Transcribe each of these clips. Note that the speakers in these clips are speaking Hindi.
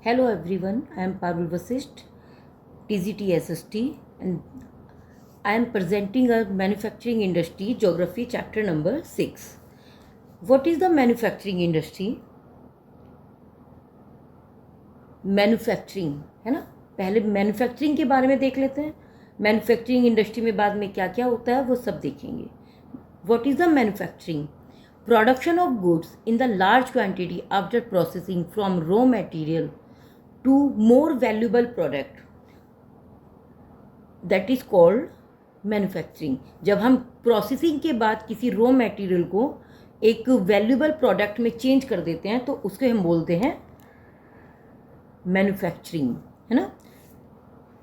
Hello everyone, I am Parul Vasisht, TGT SST, and I am presenting a manufacturing industry geography chapter number 6. What is the manufacturing industry? Manufacturing है ना, पहले मैन्युफैक्चरिंग के बारे में देख लेते हैं। मैन्युफैक्चरिंग इंडस्ट्री में बाद में क्या क्या होता है वो सब देखेंगे। What is the manufacturing? Production of goods in the large quantity after processing from raw material to more valuable product, that is called manufacturing. जब हम प्रोसेसिंग के बाद किसी रॉ मटेरियल को एक वैल्यूबल प्रोडक्ट में चेंज कर देते हैं तो उसको हम बोलते हैं मैन्युफैक्चरिंग, है ना।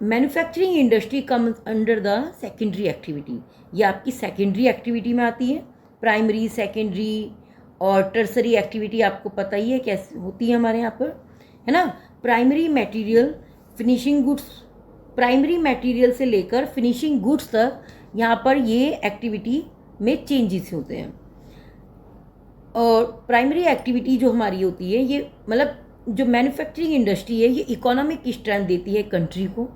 Manufacturing industry comes under the secondary activity. ये आपकी सेकेंडरी एक्टिविटी में आती है। प्राइमरी, सेकेंडरी और टर्सरी एक्टिविटी आपको पता ही है कैसे होती है हमारे यहाँ पर, है ना। Primary material, finishing goods, primary material से लेकर फिनिशिंग गुड्स तक यहाँ पर ये एक्टिविटी में चेंजेस होते हैं। और प्राइमरी एक्टिविटी जो हमारी होती है, ये मतलब जो मैन्युफैक्चरिंग इंडस्ट्री है ये इकोनॉमिक स्ट्रेंथ देती है कंट्री को,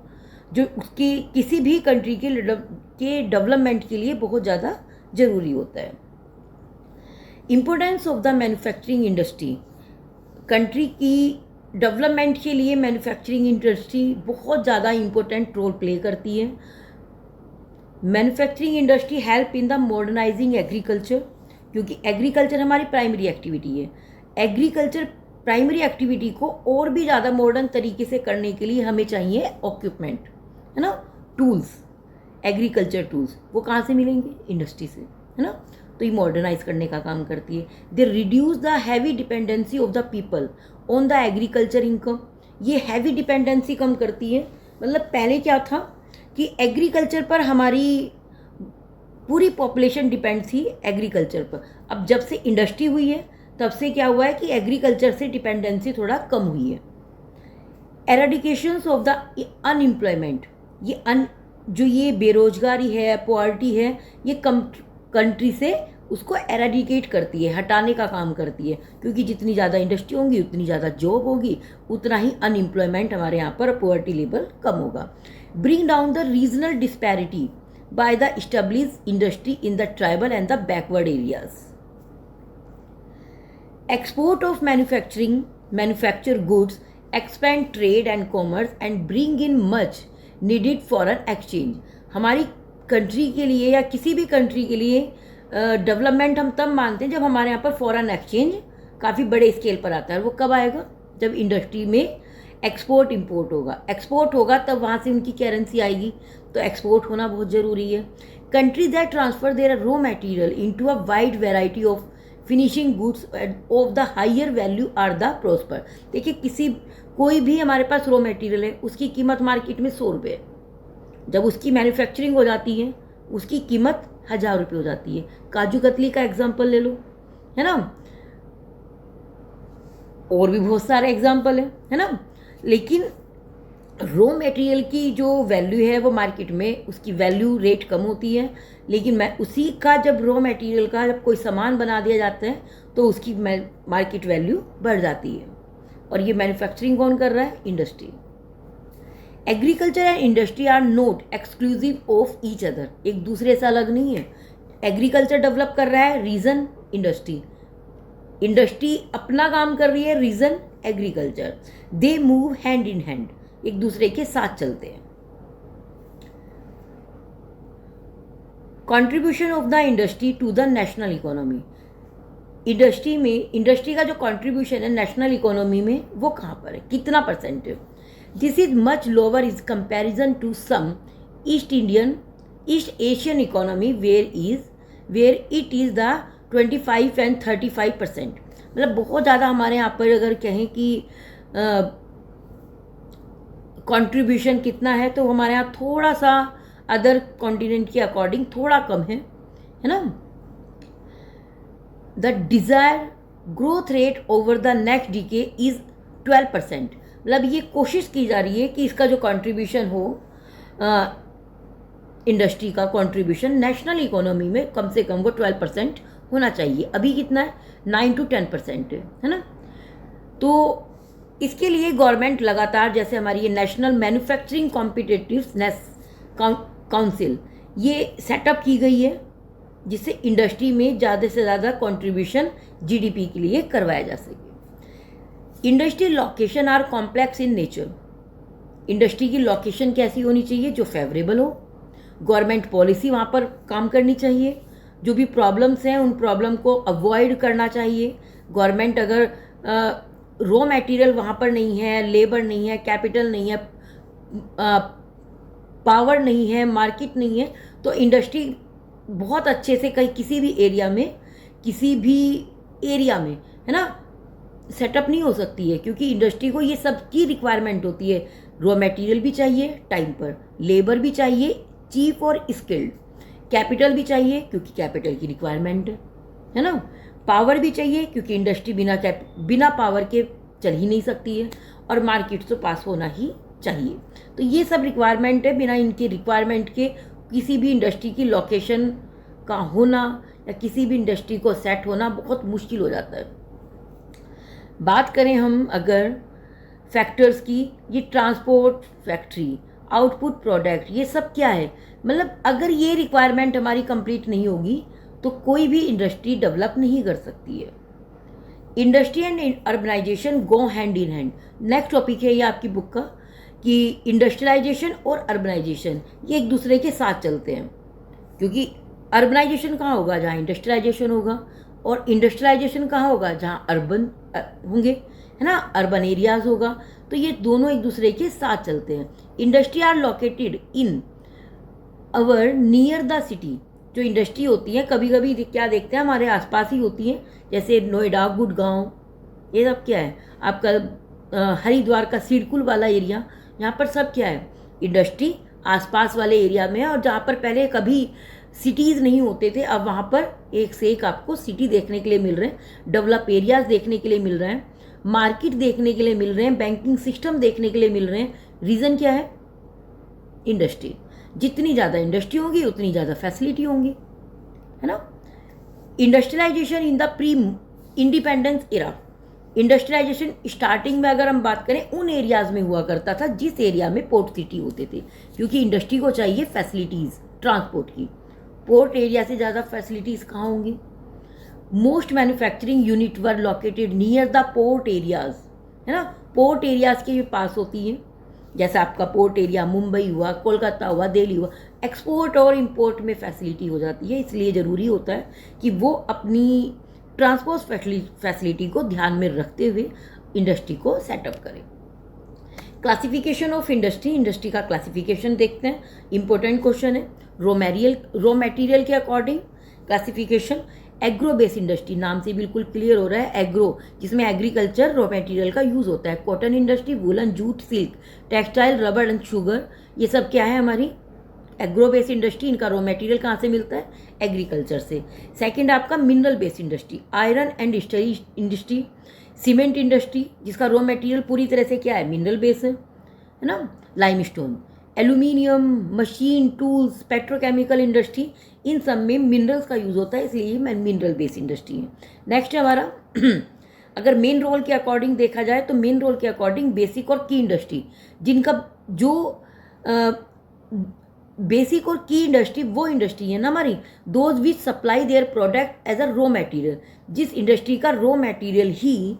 जो उसकी किसी भी कंट्री के डेवलपमेंट के लिए बहुत ज़्यादा ज़रूरी होता है। Importance of the manufacturing industry, country की डेवलपमेंट के लिए मैन्युफैक्चरिंग इंडस्ट्री बहुत ज़्यादा इम्पोर्टेंट रोल प्ले करती है। Manufacturing industry help in the modernising agriculture, क्योंकि एग्रीकल्चर हमारी प्राइमरी एक्टिविटी है। एग्रीकल्चर प्राइमरी एक्टिविटी को और भी ज़्यादा मॉडर्न तरीके से करने के लिए हमें चाहिए इक्विपमेंट, है ना, टूल्स, एग्रीकल्चर टूल्स। वो कहाँ से मिलेंगे? इंडस्ट्री से, है ना। तो ये मॉडर्नाइज करने का काम करती है। They reduce the heavy dependency of the people on the agriculture income. ये हैवी डिपेंडेंसी कम करती है। मतलब पहले क्या था कि एग्रीकल्चर पर हमारी पूरी पॉपुलेशन डिपेंड थी एग्रीकल्चर पर। अब जब से इंडस्ट्री हुई है तब से क्या हुआ है कि एग्रीकल्चर से डिपेंडेंसी थोड़ा कम हुई है। एराडिकेशंस ऑफ द अनएम्प्लॉयमेंट, जो ये बेरोजगारी है, पॉवर्टी है, ये कंट्री से उसको एराडिकेट करती है, हटाने का काम करती है। क्योंकि जितनी ज़्यादा इंडस्ट्री होंगी उतनी ज़्यादा जॉब होगी, उतना ही अनएम्प्लॉयमेंट हमारे यहाँ पर, पॉवर्टी लेवल कम होगा। Bring down the regional disparity by the establish industry in the tribal and the backward areas. Export of manufactured goods expand trade and commerce and bring in much needed foreign exchange। हमारी कंट्री के लिए या किसी भी कंट्री के लिए डेवलपमेंट हम तब मानते हैं जब हमारे यहाँ पर फॉरेन एक्सचेंज काफ़ी बड़े स्केल पर आता है। वो कब आएगा? जब इंडस्ट्री में एक्सपोर्ट इंपोर्ट होगा। एक्सपोर्ट होगा तब वहाँ से उनकी करेंसी आएगी, तो एक्सपोर्ट होना बहुत ज़रूरी है। Countries that transfer their raw material into a wide variety of finishing goods of the higher value are the prosper. देखिए, कोई भी हमारे पास रॉ मटेरियल है, उसकी कीमत मार्केट में 100 रुपये है। जब उसकी मैन्युफैक्चरिंग हो जाती है उसकी कीमत 1000 रुपये हो जाती है। काजू कतली का एग्जाम्पल ले लो, है ना, और भी बहुत सारे एग्जाम्पल है ना। लेकिन रॉ मटेरियल की जो वैल्यू है वो मार्केट में उसकी वैल्यू रेट कम होती है, लेकिन मैं उसी का जब रॉ मटेरियल का जब कोई सामान बना दिया जाता है तो उसकी मार्केट वैल्यू बढ़ जाती है। और ये मैन्युफैक्चरिंग कौन कर रहा है? Industry. Agriculture and industry are not exclusive of each other, एक दूसरे से अलग नहीं है। एग्रीकल्चर डेवलप कर रहा है, रीजन इंडस्ट्री, इंडस्ट्री अपना काम कर रही है, reason agriculture. They move hand in hand, एक दूसरे के साथ चलते हैं। Contribution of the industry to the national economy, industry का जो कंट्रीब्यूशन है नेशनल इकोनॉमी में वो कहाँ पर है, कितना परसेंट है? This is much lower is comparison to some East Asian economy where it is the 25 and 35%। मतलब बहुत ज़्यादा हमारे यहाँ पर अगर कहें कि कंट्रीब्यूशन कितना है तो हमारे यहाँ थोड़ा सा अदर कॉन्टिनेंट के अकॉर्डिंग थोड़ा कम है ना। The desire growth rate over the next decade is 12%। मतलब ये कोशिश की जा रही है कि इसका जो कंट्रीब्यूशन हो, इंडस्ट्री का कंट्रीब्यूशन नेशनल इकोनॉमी में कम से कम वो 12% होना चाहिए। अभी कितना है? 9 to 10% है ना। तो इसके लिए गवर्नमेंट लगातार, जैसे हमारी ये नेशनल मैन्युफैक्चरिंग कॉम्पिटिटिवनेस काउंसिल ये सेटअप की गई है, जिससे इंडस्ट्री में ज़्यादा से ज़्यादा कंट्रीब्यूशन जीडीपी के लिए करवाया जा सके। Industry location are complex in nature. Industry की लोकेशन कैसी होनी चाहिए? जो फेवरेबल हो। गवर्नमेंट पॉलिसी वहाँ पर काम करनी चाहिए। जो भी प्रॉब्लम्स हैं उन प्रॉब्लम को अवॉइड करना चाहिए। गवर्नमेंट अगर रॉ मटेरियल वहाँ पर नहीं है, लेबर नहीं है, कैपिटल नहीं है, पावर नहीं है, मार्केट नहीं है, तो इंडस्ट्री बहुत अच्छे से कहीं किसी भी एरिया में है ना सेटअप नहीं हो सकती है, क्योंकि इंडस्ट्री को ये सब की रिक्वायरमेंट होती है। रॉ मटेरियल भी चाहिए टाइम पर, लेबर भी चाहिए चीप और स्किल्ड, कैपिटल भी चाहिए क्योंकि कैपिटल की रिक्वायरमेंट है ना, पावर भी चाहिए क्योंकि इंडस्ट्री बिना पावर के चल ही नहीं सकती है, और मार्केट से पास होना ही चाहिए। तो ये सब रिक्वायरमेंट है। बिना इनकी रिक्वायरमेंट के किसी भी इंडस्ट्री की लोकेशन का होना या किसी भी इंडस्ट्री को सेट होना बहुत मुश्किल हो जाता है। बात करें हम अगर फैक्टर्स की, ये ट्रांसपोर्ट, फैक्ट्री, आउटपुट, प्रोडक्ट, ये सब क्या है? मतलब अगर ये रिक्वायरमेंट हमारी कंप्लीट नहीं होगी तो कोई भी इंडस्ट्री डेवलप नहीं कर सकती है। Industry and urbanisation go hand in hand. Next topic है ये आपकी बुक का कि इंडस्ट्रियलाइजेशन और अर्बनाइजेशन ये एक दूसरे के साथ चलते हैं, क्योंकि अर्बनाइजेशन कहाँ होगा? जहाँ इंडस्ट्रियलाइजेशन होगा, और इंडस्ट्रियलाइजेशन कहाँ होगा? जहाँ अर्बन होंगे, है ना, अर्बन एरियाज होगा। तो ये दोनों एक दूसरे के साथ चलते हैं। Industry are located in our near the city. जो इंडस्ट्री होती है कभी कभी क्या देखते हैं हमारे आसपास ही होती हैं, जैसे नोएडा, गुड़गांव, ये सब क्या है आपका हरिद्वार का सिडकुल वाला एरिया, यहाँ पर सब क्या है? इंडस्ट्री आसपास वाले एरिया में है। और जहाँ पर पहले कभी सिटीज़ नहीं होते थे, अब वहाँ पर एक से एक आपको सिटी देखने के लिए मिल रहे हैं, डेवलप एरियाज देखने के लिए मिल रहे हैं, मार्केट देखने के लिए मिल रहे हैं, बैंकिंग सिस्टम देखने के लिए मिल रहे हैं। रीज़न क्या है? इंडस्ट्री। जितनी ज़्यादा इंडस्ट्री होगी उतनी ज़्यादा फैसिलिटी होंगी, है ना। Industrialisation in the pre independence era. Industrialisation starting में अगर हम बात करें उन एरियाज़ में हुआ करता था जिस एरिया में पोर्ट सिटी होते थे, क्योंकि इंडस्ट्री को चाहिए फैसिलिटीज़ ट्रांसपोर्ट की। पोर्ट एरिया से ज़्यादा फैसिलिटीज़ कहाँ होंगी? Most manufacturing unit were located near the port areas, है ना, पोर्ट एरियाज के पास होती हैं। जैसा आपका पोर्ट एरिया मुंबई हुआ, कोलकाता हुआ, दिल्ली हुआ, एक्सपोर्ट और इंपोर्ट में फैसिलिटी हो जाती है। इसलिए ज़रूरी होता है कि वो अपनी ट्रांसपोर्ट फैसिलिटी को ध्यान में रखते हुए इंडस्ट्री को सेटअप करें। Classification of industry. इंडस्ट्री का क्लासिफिकेशन देखते हैं, इंपॉर्टेंट क्वेश्चन है। रॉ मटेरियल के according classification. Agro based industry, नाम से बिल्कुल क्लियर हो रहा है, एग्रो, जिसमें एग्रीकल्चर रॉ मटेरियल का यूज़ होता है। Cotton industry, woollen, jute, silk, textile, rubber and sugar, ये सब क्या है? हमारी एग्रो बेस्ड इंडस्ट्री। इनका रॉ मटेरियल कहाँ से मिलता है? एग्रीकल्चर से। सेकंड आपका mineral based industry, iron and steel industry, cement industry, जिसका रॉ मटेरियल पूरी तरह से क्या है? मिनरल बेस है ना, limestone. Aluminium, machine, tools, petrochemical industry, इन सब में मिनरल्स का यूज़ होता है, इसलिए मिनरल बेस्ड इंडस्ट्री है। नेक्स्ट है हमारा अगर मेन रोल के अकॉर्डिंग देखा जाए तो मेन रोल के अकॉर्डिंग बेसिक और की इंडस्ट्री, जिनका जो बेसिक और की इंडस्ट्री वो इंडस्ट्री है ना हमारी, those which supply their product as a raw material, जिस इंडस्ट्री का रॉ मटेरियल ही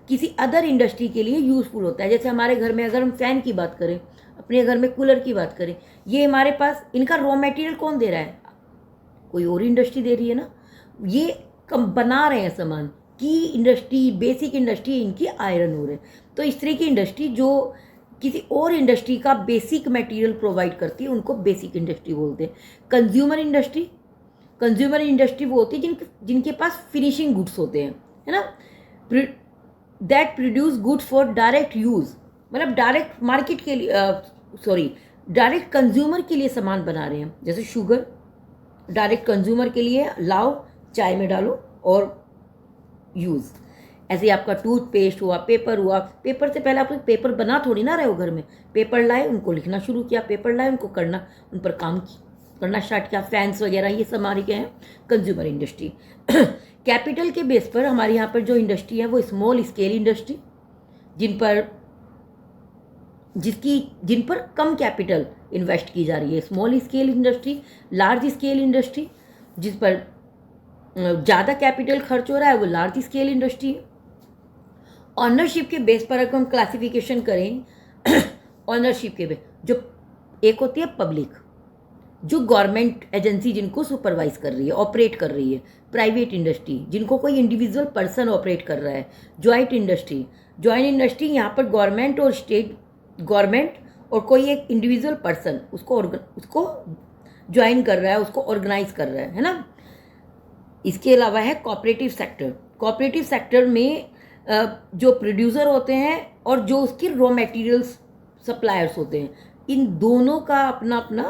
किसी अदर इंडस्ट्री के लिए यूज़फुल होता है। जैसे हमारे घर में अगर हम फ़ैन की बात करें, अपने घर में कूलर की बात करें, ये हमारे पास इनका रॉ मटेरियल कौन दे रहा है? कोई और इंडस्ट्री दे रही है ना। ये कम बना रहे हैं सामान, की इंडस्ट्री, बेसिक इंडस्ट्री इनकी आयरन हो रहे हैं। तो इस तरह की इंडस्ट्री जो किसी और इंडस्ट्री का बेसिक मटेरियल प्रोवाइड करती है उनको बेसिक इंडस्ट्री बोलते हैं। कंज्यूमर इंडस्ट्री वो होती है जिनके पास फिनिशिंग गुड्स होते हैं, है ना, that produce goods for direct use, मतलब डायरेक्ट मार्केट के लिए डायरेक्ट कंज्यूमर के लिए सामान बना रहे हैं। जैसे शुगर डायरेक्ट कंज्यूमर के लिए, लाओ चाय में डालो और यूज़। ऐसे आपका टूथपेस्ट हुआ, पेपर हुआ, पेपर से पहले आप पेपर बना थोड़ी ना रहे हो घर में, पेपर लाए उनको लिखना शुरू किया, पेपर लाए उनको करना, उन पर काम करना स्टार्ट किया। फैंस वगैरह ये सब हमारी क्या है? Consumer industry. कैपिटल के बेस पर हमारे यहाँ पर जो इंडस्ट्री है वो स्मॉल स्केल इंडस्ट्री, जिन पर कम कैपिटल इन्वेस्ट की जा रही है। Small scale industry, large scale industry, जिस पर ज़्यादा कैपिटल खर्च हो रहा है वो लार्ज स्केल इंडस्ट्री है। ऑनरशिप के बेस पर अगर हम क्लासिफिकेशन करें ऑनरशिप के बेस, जो एक होती है पब्लिक, जो गवर्नमेंट एजेंसी जिनको सुपरवाइज कर रही है, ऑपरेट कर रही है। प्राइवेट इंडस्ट्री, जिनको कोई इंडिविजुअल पर्सन ऑपरेट कर रहा है। जॉइंट इंडस्ट्री यहाँ पर गवर्नमेंट और स्टेट, गवर्नमेंट और कोई एक इंडिविजुअल पर्सन उसको ज्वाइन कर रहा है, उसको ऑर्गेनाइज कर रहा है ना। इसके अलावा है कोऑपरेटिव सेक्टर। कोऑपरेटिव सेक्टर में जो प्रोड्यूसर होते हैं और जो उसके रॉ मटेरियल्स सप्लायर्स होते हैं, इन दोनों का अपना अपना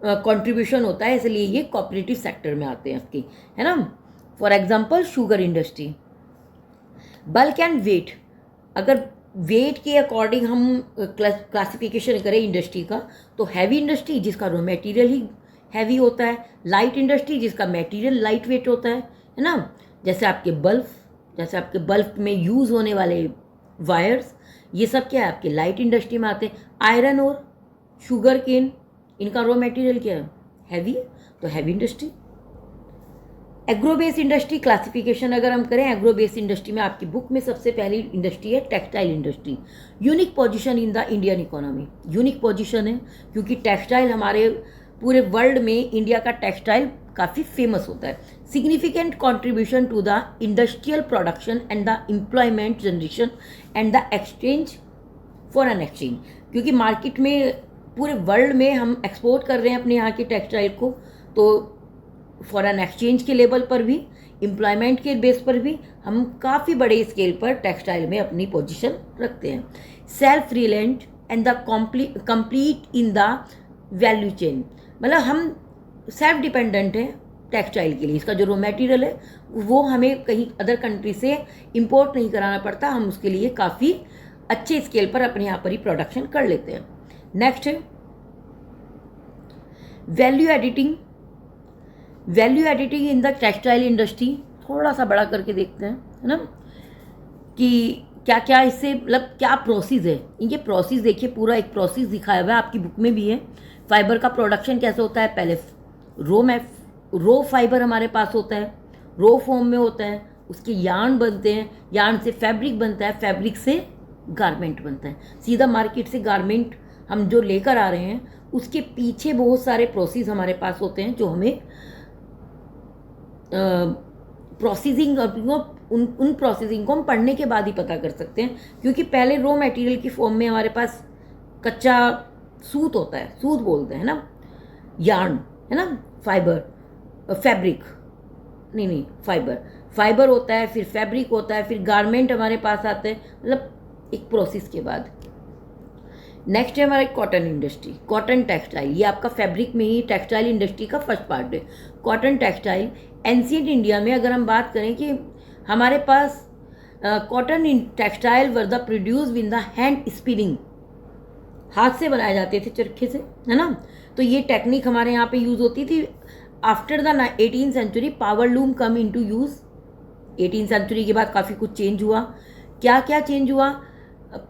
कंट्रीब्यूशन होता है, इसलिए ये कोऑपरेटिव सेक्टर में आते हैं आपकी, है ना। For example sugar industry. Bulk and weight, अगर वेट के अकॉर्डिंग हम क्लासिफिकेशन करें इंडस्ट्री का, तो हैवी इंडस्ट्री जिसका रॉ मटेरियल ही हैवी होता है, लाइट इंडस्ट्री जिसका मटेरियल लाइट वेट होता है ना। जैसे आपके बल्ब में यूज़ होने वाले वायर्स, ये सब क्या है आपके लाइट इंडस्ट्री में आते हैं। आयरन और शुगर केन, इनका रॉ मटेरियल क्या है, हैवी है, तो heavy industry. Agro based industry classification अगर हम करें, एग्रो बेस्ड इंडस्ट्री में आपकी बुक में सबसे पहली इंडस्ट्री है textile industry. Unique position in the Indian economy, unique position है क्योंकि टेक्सटाइल हमारे पूरे वर्ल्ड में, इंडिया का टेक्सटाइल काफ़ी फेमस होता है। Significant contribution to the industrial production and the employment generation and the exchange, foreign exchange, क्योंकि मार्केट में पूरे वर्ल्ड में हम एक्सपोर्ट कर रहे हैं अपने यहाँ के टेक्सटाइल को, तो फॉरेन एक्सचेंज के लेवल पर भी, एम्प्लॉयमेंट के बेस पर भी हम काफ़ी बड़े स्केल पर टेक्सटाइल में अपनी पोजीशन रखते हैं। Self reliant and the complete in the value chain, मतलब हम सेल्फ डिपेंडेंट हैं टेक्सटाइल के लिए। इसका जो रॉ मटेरियल है वो हमें कहीं अदर कंट्री से इंपोर्ट नहीं कराना पड़ता, हम उसके लिए काफ़ी अच्छे स्केल पर अपने यहाँ पर ही प्रोडक्शन कर लेते हैं। नेक्स्ट है value editing. Value editing in the textile industry, थोड़ा सा बड़ा करके देखते हैं, है ना, कि क्या क्या इससे मतलब क्या प्रोसेस है। इनके प्रोसेस देखिए, पूरा एक प्रोसेस दिखाया हुआ है, आपकी बुक में भी है। फाइबर का प्रोडक्शन कैसे होता है, पहले रो फाइबर हमारे पास होता है, रो फॉर्म में होता है, उसके यार्न बनते हैं, यार्न से फैब्रिक बनता है, फैब्रिक से गारमेंट बनता है। सीधा मार्केट से गारमेंट हम जो लेकर आ रहे हैं उसके पीछे बहुत सारे प्रोसेस हमारे पास होते हैं, जो हमें प्रोसेसिंग, उन प्रोसेसिंग को हम पढ़ने के बाद ही पता कर सकते हैं, क्योंकि पहले रॉ मटेरियल की फॉर्म में हमारे पास कच्चा सूत होता है, सूत बोलते हैं ना, यार्न है ना, फैब्रिक नहीं फाइबर होता है, फिर फैब्रिक होता है, फिर गारमेंट हमारे पास आते हैं, मतलब एक प्रोसेस के बाद। नेक्स्ट है हमारा कॉटन इंडस्ट्री, कॉटन टेक्सटाइल। ये आपका फैब्रिक में ही टेक्सटाइल इंडस्ट्री का फर्स्ट पार्ट है, कॉटन टेक्सटाइल। एंशिएंट इंडिया में अगर हम बात करें कि हमारे पास cotton textile were the produce with the hand spinning, हाथ से बनाए जाते थे चरखे से, है ना। तो ये टेक्निक हमारे यहाँ पे यूज़ होती थी। After the 18th century power loom come into use. 18th century के बाद काफ़ी कुछ चेंज हुआ। क्या क्या चेंज हुआ,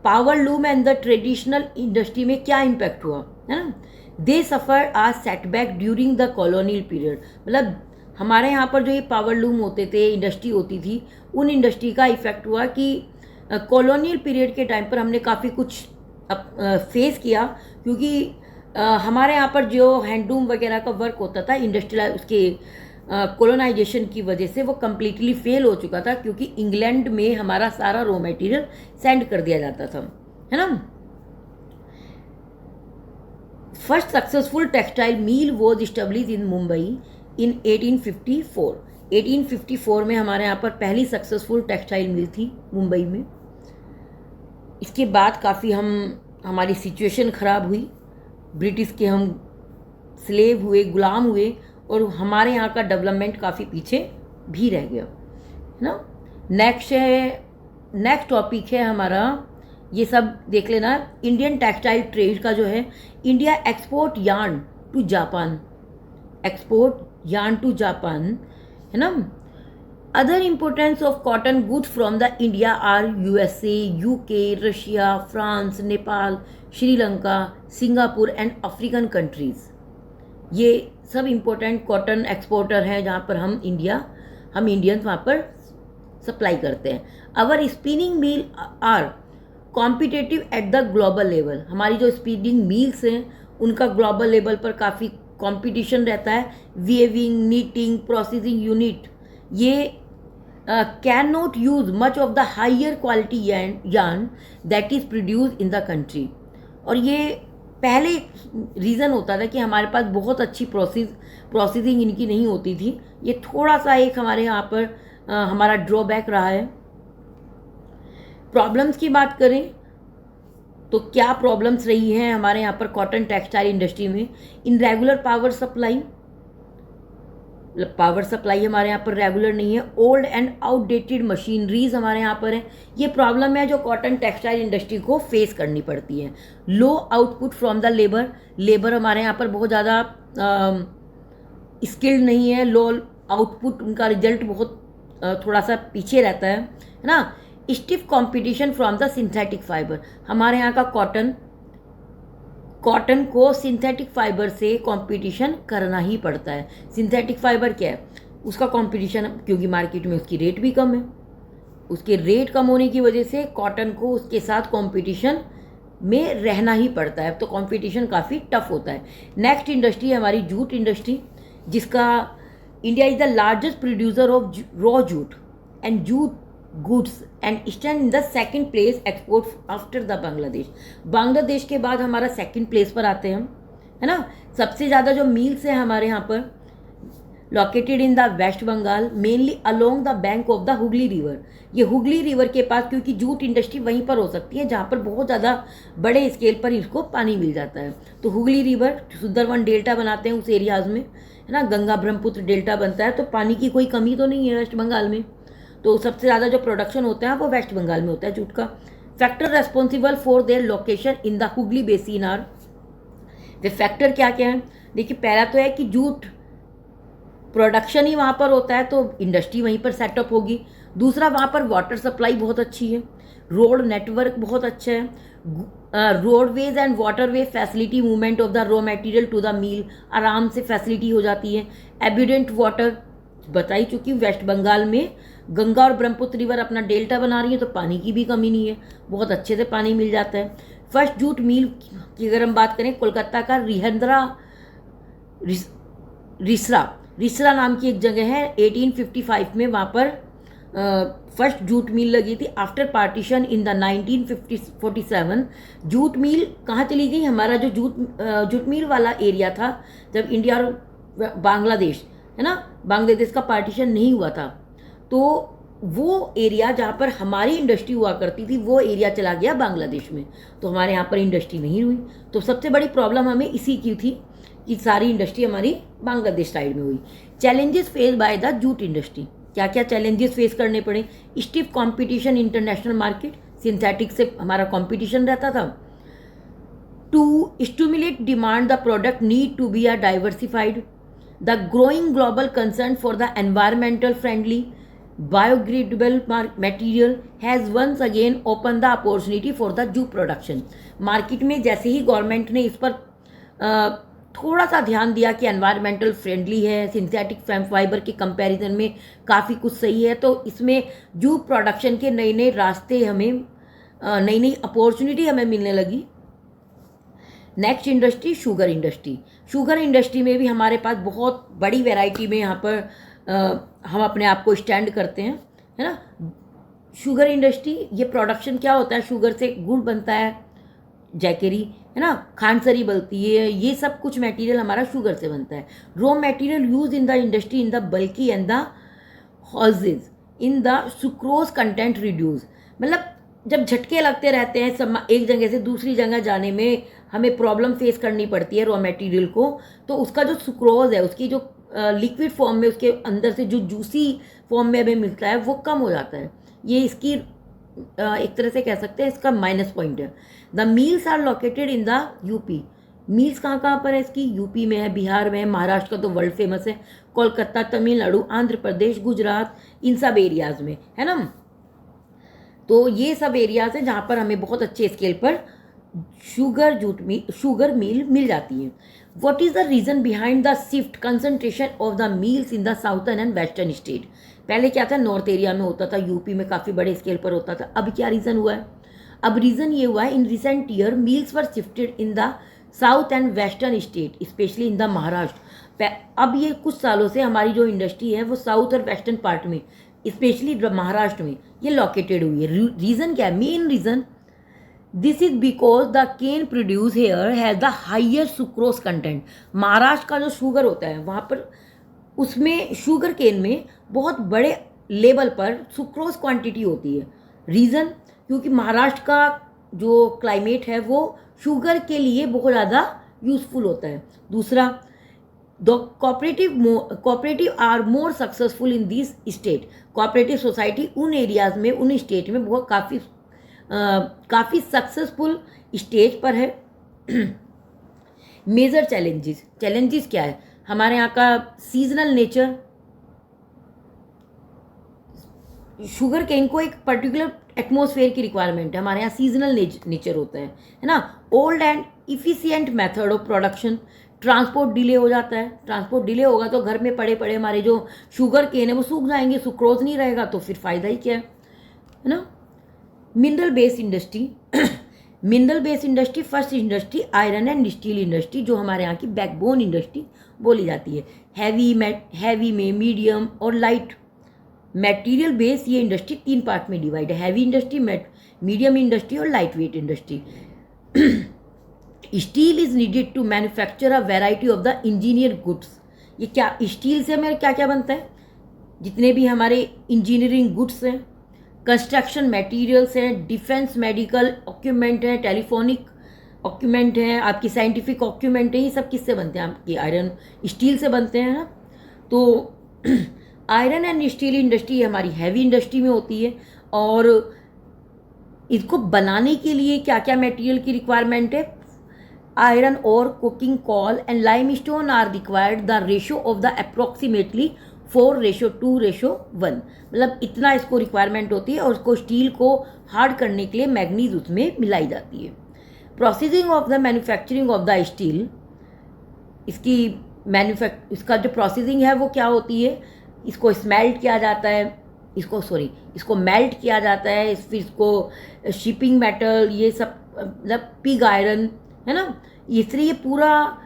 power loom and the traditional industry में क्या इम्पैक्ट हुआ, है ना। They suffer a setback during the colonial period, मतलब हमारे यहाँ पर जो ये पावर लूम होते थे, इंडस्ट्री होती थी, उन इंडस्ट्री का इफेक्ट हुआ कि कॉलोनियल पीरियड के टाइम पर हमने काफ़ी कुछ फेस किया, क्योंकि हमारे यहाँ पर जो हैंडलूम वगैरह का वर्क होता था इंडस्ट्रियल, उसके कॉलोनाइजेशन की वजह से वो कम्प्लीटली फेल हो चुका था, क्योंकि इंग्लैंड में हमारा सारा रॉ मटेरियल सेंड कर दिया जाता था, है ना। First successful textile mill was establish in Mumbai in 1854। 1854 में हमारे यहाँ पर पहली सक्सेसफुल टेक्सटाइल मिल थी मुंबई में। इसके बाद काफ़ी हमारी सिचुएशन ख़राब हुई, ब्रिटिश के हम स्लेव हुए, गुलाम हुए, और हमारे यहाँ का डेवलपमेंट काफ़ी पीछे भी रह गया, है ना। नेक्स्ट टॉपिक है हमारा, ये सब देख लेना, इंडियन टेक्सटाइल ट्रेड का जो है। India export yarn to Japan, है ना। Other importance of cotton goods from the India are USA, UK, Russia, France, Nepal, Sri Lanka, Singapore and African countries. ये सब इम्पोर्टेंट कॉटन एक्सपोर्टर हैं जहाँ पर हम इंडियंस वहाँ पर सप्लाई करते हैं. Our spinning mill are competitive at the global level. हमारी जो स्पिनिंग मिल्स हैं उनका ग्लोबल लेवल पर काफ़ी कंपटीशन रहता है. वीविंग, नीटिंग, प्रोसेसिंग यूनिट ये can not use much of the higher quality yarn that is produce in the country. और ये पहले रीज़न होता था कि हमारे पास बहुत अच्छी प्रोसेसिंग इनकी नहीं होती थी. ये थोड़ा सा एक हमारे यहाँ पर हमारा ड्रॉबैक रहा है. प्रॉब्लम्स की बात करें तो क्या प्रॉब्लम्स रही हैं हमारे यहाँ पर कॉटन टेक्सटाइल इंडस्ट्री में. इन रेगुलर पावर सप्लाई हमारे यहाँ पर रेगुलर नहीं है. ओल्ड एंड आउटडेटेड मशीनरीज हमारे यहाँ पर है. ये प्रॉब्लम है जो कॉटन टेक्सटाइल इंडस्ट्री को फेस करनी पड़ती है. Low output from the labour हमारे यहाँ पर बहुत ज़्यादा स्किल्ड नहीं है. लो आउटपुट, उनका रिजल्ट बहुत थोड़ा सा पीछे रहता है ना. Stiff competition from the synthetic fibre. हमारे यहाँ का कॉटन को सिंथेटिक फाइबर से कंपटीशन करना ही पड़ता है. सिंथेटिक फाइबर क्या है, उसका कंपटीशन, क्योंकि मार्केट में उसकी रेट भी कम है. उसके रेट कम होने की वजह से कॉटन को उसके साथ कंपटीशन में रहना ही पड़ता है. तो कंपटीशन काफ़ी टफ होता है. नेक्स्ट इंडस्ट्री है हमारी जूट इंडस्ट्री, जिसका India is the largest producer of raw jute and jute goods and stand in the second place export after the Bangladesh. Bangladesh के बाद हमारा सेकंड प्लेस पर आते हैं हम, है ना. सबसे ज़्यादा जो मिल्स हैं हमारे यहाँ पर located in the West Bengal, mainly along the bank of the Hooghly river. ये हुगली रिवर के पास, क्योंकि जूट इंडस्ट्री वहीं पर हो सकती है जहाँ पर बहुत ज़्यादा बड़े स्केल पर इसको पानी मिल जाता है. तो हुगली रिवर, सुंदरवन डेल्टा बनाते हैं उस एरियाज़ में, है ना. गंगा ब्रह्मपुत्र डेल्टा बनता है. तो पानी की कोई कमी तो नहीं है वेस्ट बंगाल में. तो सबसे ज़्यादा जो प्रोडक्शन होता है वो वेस्ट बंगाल में होता है जूट का. Factor responsible for their location in the Hooghly basin are. वे फैक्टर क्या क्या है, देखिए. पहला तो है कि जूट प्रोडक्शन ही वहाँ पर होता है तो इंडस्ट्री वहीं पर सेटअप होगी. दूसरा, वहाँ पर वाटर सप्लाई बहुत अच्छी है. रोड नेटवर्क बहुत अच्छा है. Roadways and waterway facility, movement of the raw material to the mill आराम से फैसिलिटी हो जाती है. एबिडेंट वाटर बता ही चुकी. वेस्ट बंगाल में गंगा और ब्रह्मपुत्र रिवर अपना डेल्टा बना रही है तो पानी की भी कमी नहीं है, बहुत अच्छे से पानी मिल जाता है. फर्स्ट जूट मिल की अगर हम बात करें, कोलकाता का रिसरा नाम की एक जगह है. 1855 में वहाँ पर फर्स्ट जूट मिल लगी थी. After partition in the 1947 jute mill कहाँ चली गई. हमारा जो जूट मिल वाला एरिया था, जब इंडिया और बांग्लादेश, है ना, बांग्लादेश का पार्टीशन नहीं हुआ था, तो वो एरिया जहाँ पर हमारी इंडस्ट्री हुआ करती थी वो एरिया चला गया बांग्लादेश में. तो हमारे यहाँ पर इंडस्ट्री नहीं हुई. तो सबसे बड़ी प्रॉब्लम हमें इसी की थी कि सारी इंडस्ट्री हमारी बांग्लादेश साइड में हुई. Challenges face by the jute industry. क्या क्या चैलेंजेस फेस करने पड़े. Stiff competition international market, synthetic से हमारा कंपटीशन रहता था. To stimulate demand the product need to be diversified. The growing global concern for the environmental friendly biodegradable material has once again opened the opportunity for the jute production. Market में जैसे ही गवर्नमेंट ने इस पर थोड़ा सा ध्यान दिया कि एनवायरमेंटल फ्रेंडली है, सिंथेटिक फाइबर के कंपैरिजन में काफ़ी कुछ सही है, तो इसमें जूट प्रोडक्शन के नए नए रास्ते हमें, नई नई अपॉर्चुनिटी हमें मिलने लगी. Next industry sugar industry. Sugar industry में भी हमारे पास बहुत बड़ी वैरायटी में यहाँ पर हम अपने आप को स्टैंड करते हैं, है ना. शुगर इंडस्ट्री, ये प्रोडक्शन क्या होता है, शुगर से गुड़ बनता है, जैकेरी, है ना, खांडसरी बनती है, ये सब कुछ मटेरियल हमारा शुगर से बनता है. Raw material use in the industry in the bulky and the haulages in the sucrose content reduce. मतलब जब झटके लगते रहते हैं सब, एक जगह से दूसरी जगह जाने में हमें प्रॉब्लम फेस करनी पड़ती है रॉ मटेरियल को, तो उसका जो सुक्रोज है, उसकी जो लिक्विड फॉर्म में, उसके अंदर से जो जूसी फॉर्म में हमें मिलता है वो कम हो जाता है. ये इसकी एक तरह से कह सकते हैं इसका माइनस पॉइंट है. The mills are located in the UP. Mills कहाँ कहाँ पर है इसकी? यूपी में है, बिहार में है, महाराष्ट्र का तो वर्ल्ड फेमस है, कोलकाता, तमिलनाडु, आंध्र प्रदेश, गुजरात, इन सब एरियाज़ में है ना। तो ये सब एरियाज़ हैं जहाँ पर हमें बहुत अच्छे स्केल पर शुगर मिल मिल जाती है। What is the reason behind the shift concentration of the mills in the southern and western state? पहले क्या था, नॉर्थ एरिया में होता था, यूपी में काफ़ी बड़े स्केल पर होता था। अब क्या रीज़न हुआ है? अब रीज़न ये हुआ है, in recent year mills were shifted in the south and western state, specially in the Maharashtra. अब ये कुछ सालों से हमारी जो इंडस्ट्री है वो साउथ और वेस्टर्न पार्ट में, स्पेशली महाराष्ट्र में ये लोकेटेड हुई है। रीज़न क्या है? Main reason, this is because the cane produce here has the higher sucrose content. Maharashtra का जो शुगर होता है वहाँ पर, उसमें शुगर केन में बहुत बड़े लेवल पर सुक्रोज क्वांटिटी होती है। रीज़न, क्योंकि महाराष्ट्र का जो क्लाइमेट है वो शुगर के लिए बहुत ज़्यादा यूज़फुल होता है। दूसरा, the cooperative are more successful in this state. Cooperative society उन एरियाज़ में, उन स्टेट में बहुत काफ़ी सक्सेसफुल स्टेज पर है। मेजर चैलेंजेस क्या है? हमारे यहाँ का सीजनल नेचर, शुगर केन को एक पर्टिकुलर एटमॉस्फेयर की रिक्वायरमेंट है, हमारे यहाँ सीजनल नेचर होता है ना। Old and efficient method of production, transport delay हो जाता है। ट्रांसपोर्ट डिले होगा तो घर में पड़े पड़े हमारे जो शुगर केन है वो सूख जाएंगे, सुक्रोज नहीं रहेगा तो फिर फ़ायदा ही क्या है ना। Mineral based industry mineral based industry first industry iron and steel industry, जो हमारे यहाँ की बैकबोन इंडस्ट्री बोली जाती है। हैवी में, मीडियम और लाइट मटेरियल बेस, ये इंडस्ट्री 3 पार्ट में डिवाइड है, हैवी इंडस्ट्री, मीडियम इंडस्ट्री और light weight industry. Steel is needed to manufacture a variety of the engineer goods. ये क्या, स्टील से हमें क्या क्या बनता है? जितने भी हमारे इंजीनियरिंग गुड्स हैं, कंस्ट्रक्शन मटेरियल्स हैं, डिफेंस मेडिकल इक्विपमेंट हैं, टेलीफोनिक इक्विपमेंट हैं, आपकी साइंटिफिक इक्विपमेंट है, ये सब किससे बनते हैं? आपकी आयरन स्टील से बनते हैं ना। तो आयरन एंड स्टील इंडस्ट्री हमारी हैवी इंडस्ट्री में होती है। और इसको बनाने के लिए क्या क्या मटेरियल की रिक्वायरमेंट है? आयरन और cooking coal and limestone are required. The ratio of the approximately 4:2:1, मतलब इतना इसको रिक्वायरमेंट होती है। और उसको स्टील को हार्ड करने के लिए मैग्नीज उसमें मिलाई जाती है। Processing of the manufacturing of the steel, इसका जो प्रोसेसिंग है वो क्या होती है? इसको स्मेल्ट किया जाता है, इसको मेल्ट किया जाता है, फिर इसको शिपिंग मेटल, ये सब मतलब पिग आयरन है ना, इसलिए ये पूरा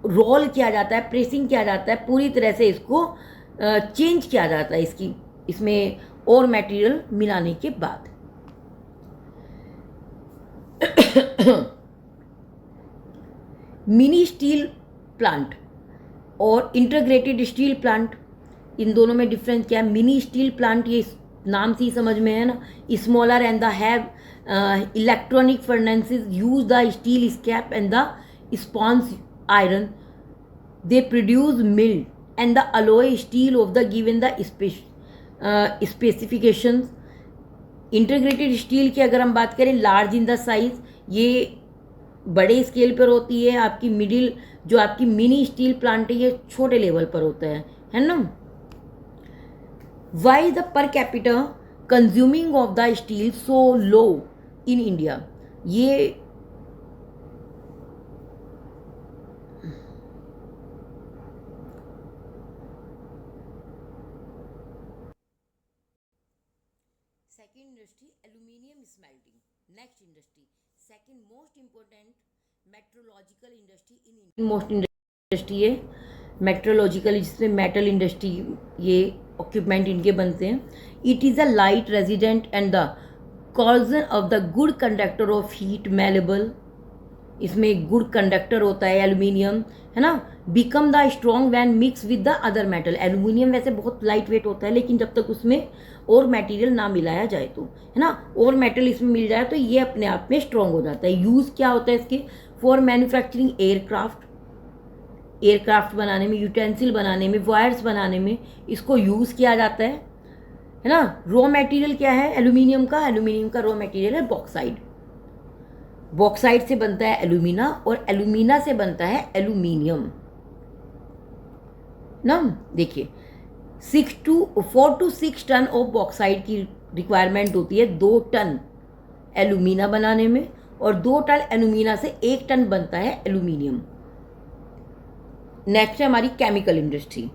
रोल किया जाता है, प्रेसिंग किया जाता है, पूरी तरह से इसको चेंज किया जाता है इसमें और मटेरियल मिलाने के बाद। मिनी स्टील प्लांट और इंटीग्रेटेड स्टील प्लांट, इन दोनों में डिफरेंस क्या है? मिनी स्टील प्लांट, ये नाम से ही समझ में है ना, smaller and the have electronic furnaces use the steel scrap and the sponge iron. They produce mild and the alloy steel of the given the specifications. Integrated steel की अगर हम बात करें, लार्ज इन द साइज, ये बड़े स्केल पर होती है। आपकी मिडिल जो आपकी मिनी स्टील प्लांट है ये छोटे लेवल पर होता है ना। Why the per capita consuming of the steel so low in India? ये second industry aluminium smelting, next industry second most important metallurgical industry in India. Most industry है मेट्रोलॉजिकल, जिसमें मेटल इंडस्ट्री, ये इक्विपमेंट इनके बनते हैं। It is a light resident and the corrosion of the good conductor of heat malleable, इसमें एक गुड कंडक्टर होता है एल्यूमिनियम, है ना। Become the strong van mix with the other metal, aluminium वैसे बहुत लाइट वेट होता है, लेकिन जब तक उसमें और मटेरियल ना मिलाया जाए तो, है ना, और मेटल इसमें मिल जाए तो ये अपने आप में स्ट्रॉन्ग हो जाता है। यूज़ क्या होता है इसके? फॉर मैन्युफैक्चरिंग एयरक्राफ्ट बनाने में, यूटेंसिल बनाने में, वायर्स बनाने में इसको यूज़ किया जाता है ना। रॉ मटेरियल क्या है एल्यूमिनियम का? एल्यूमिनियम का रॉ मटेरियल है बॉक्साइड। बॉक्साइट से बनता है एल्यूमिना और एल्यूमिना से बनता है एल्यूमिनियम ना। देखिए 4 to 6 टन ऑफ बॉक्साइट की रिक्वायरमेंट होती है 2 टन एल्यूमिना बनाने में, और 2 टन एल्यूमिना से 1 टन बनता है एल्यूमिनियम। नेक्स्ट है हमारी केमिकल इंडस्ट्री।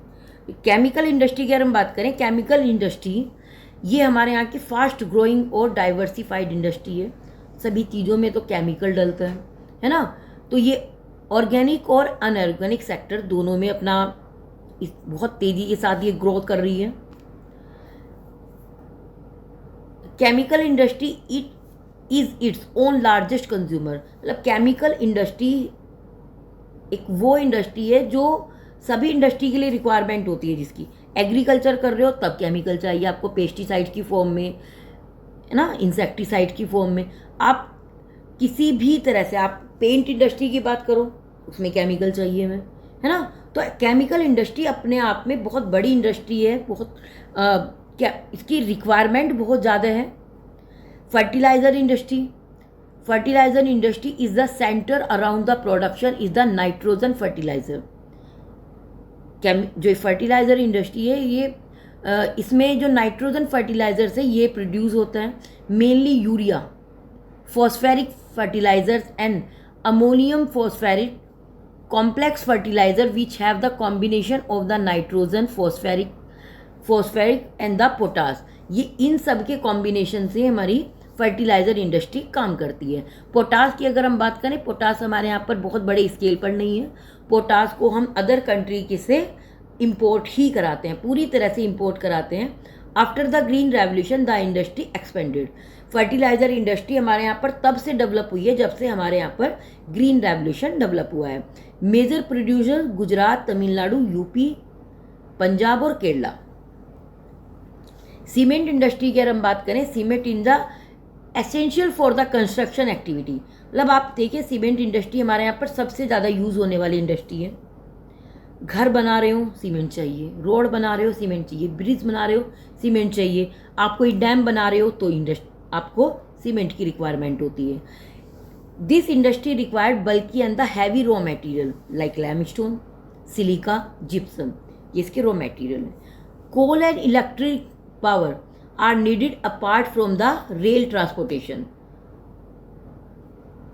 केमिकल इंडस्ट्री की अगर हम बात करें, केमिकल इंडस्ट्री ये हमारे यहाँ की फास्ट ग्रोइंग और डाइवर्सिफाइड इंडस्ट्री है। सभी चीज़ों में तो केमिकल डलता है ना। तो ये ऑर्गेनिक और अनऑर्गेनिक सेक्टर दोनों में अपना बहुत तेज़ी के साथ ये ग्रोथ कर रही है। Chemical industry is its own largest consumer. मतलब केमिकल इंडस्ट्री एक वो इंडस्ट्री है जो सभी इंडस्ट्री के लिए रिक्वायरमेंट होती है, जिसकी एग्रीकल्चर कर रहे हो तब केमिकल चाहिए आपको, पेस्टिसाइड की फॉर्म में है ना, इंसेक्टिसाइड की फॉर्म में। आप किसी भी तरह से, आप पेंट इंडस्ट्री की बात करो उसमें केमिकल चाहिए हमें, है ना। तो केमिकल इंडस्ट्री अपने आप में बहुत बड़ी इंडस्ट्री है, बहुत क्या इसकी रिक्वायरमेंट बहुत ज़्यादा है। Fertiliser industry, fertiliser industry is the centre around the production is the nitrogen fertiliser. जो फर्टिलाइज़र इंडस्ट्री है ये इसमें जो नाइट्रोजन फर्टिलाइज़र से ये प्रोड्यूस होता है, mainly urea, phosphoric fertilisers and ammonium phosphoric complex fertiliser which have the combination of the nitrogen phosphoric and the potash. ये इन सब के कॉम्बिनेशन से हमारी फर्टिलाइज़र इंडस्ट्री काम करती है। पोटास की अगर हम बात करें, पोटास हमारे यहाँ पर बहुत बड़े स्केल पर नहीं है। पोटास को हम अदर कंट्री के से इंपोर्ट ही कराते हैं, पूरी तरह से इंपोर्ट कराते हैं। After the green revolution the industry expanded. Fertiliser industry हमारे यहाँ पर तब से डेवलप हुई है जब से हमारे यहाँ पर ग्रीन रेवोल्यूशन डेवलप हुआ है। Major producer Gujarat, Tamil Nadu, UP, Punjab और केरला। सीमेंट इंडस्ट्री की अगर हम बात करें, cement in the essential for the construction activity. मतलब आप देखिए सीमेंट इंडस्ट्री हमारे यहाँ पर सबसे ज़्यादा यूज़ होने वाली इंडस्ट्री है। घर बना रहे हो सीमेंट चाहिए, रोड बना रहे हो सीमेंट चाहिए, ब्रिज बना रहे हो सीमेंट चाहिए, आप कोई डैम बना रहे हो तो आपको सीमेंट की रिक्वायरमेंट होती है। This industry required bulky and the heavy raw material like limestone, silica, gypsum, ये इसके रॉ मटेरियल है। Coal and electric power are needed apart from the rail transportation.